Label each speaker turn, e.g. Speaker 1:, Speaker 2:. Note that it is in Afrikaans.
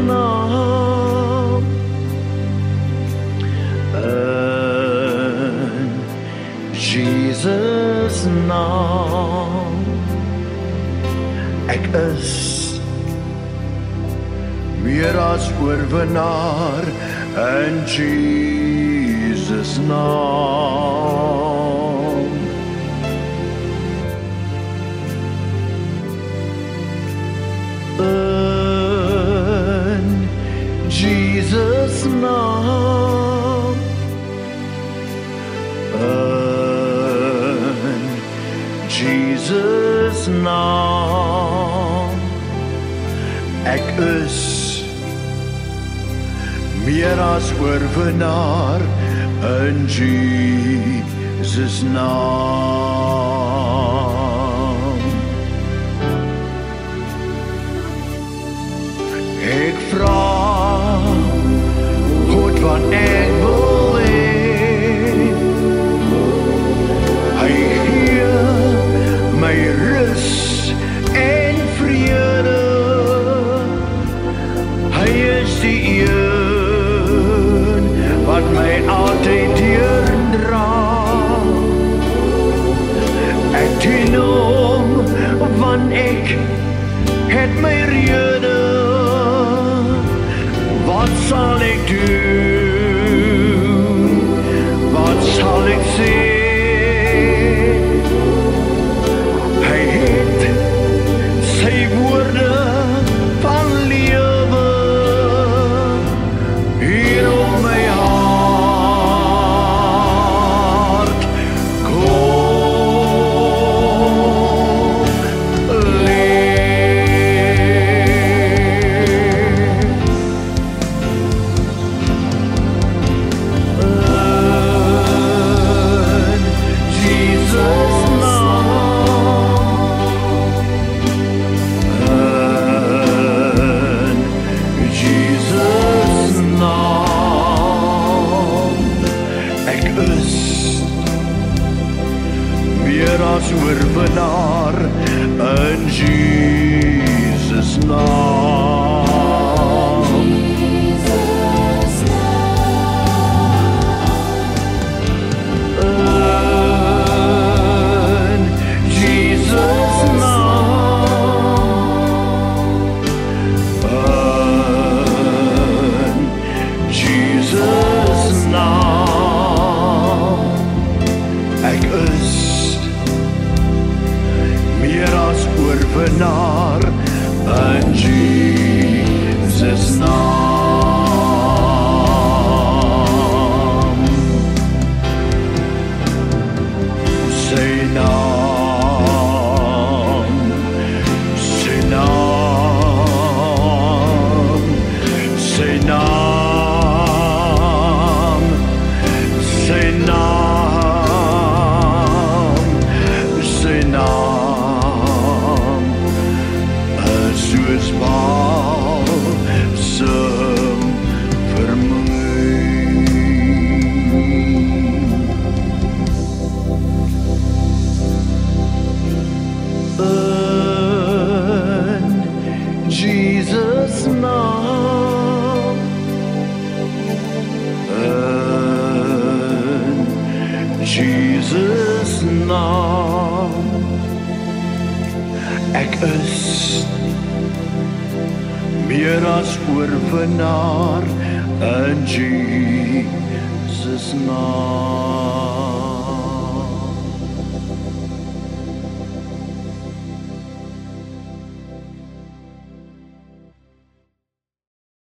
Speaker 1: naam. Jesus naam. Ek is meer as oorwinnaar in Jesus naam. In Jesus naam. Jesus naam. Ek is meer as oorwinnaar in Jesus naam. Ek vra God wat ek wil hê. Hy gee my rus en vrede. Hy is die een wat my altyd deurdra. Ek dien hom want ek het my rede. Wat sal ek doen? Wat sal ek sê? Hy het sy woorde van lewe hier op my hart kom leef. Jesus naam. Jesus naam. Ek is meer as oorwinnaar in Jesus naam. In Jesus naam. In Jesus naam. Ek is meer as oorwinnaar in Jesus naam. Sy naam, sy naam, sy naam, sy naam, sy naam is soos balsem vir my. In Jesus naam. In Jesus naam. Ek is meer as oorwinnaar in Jesus naam.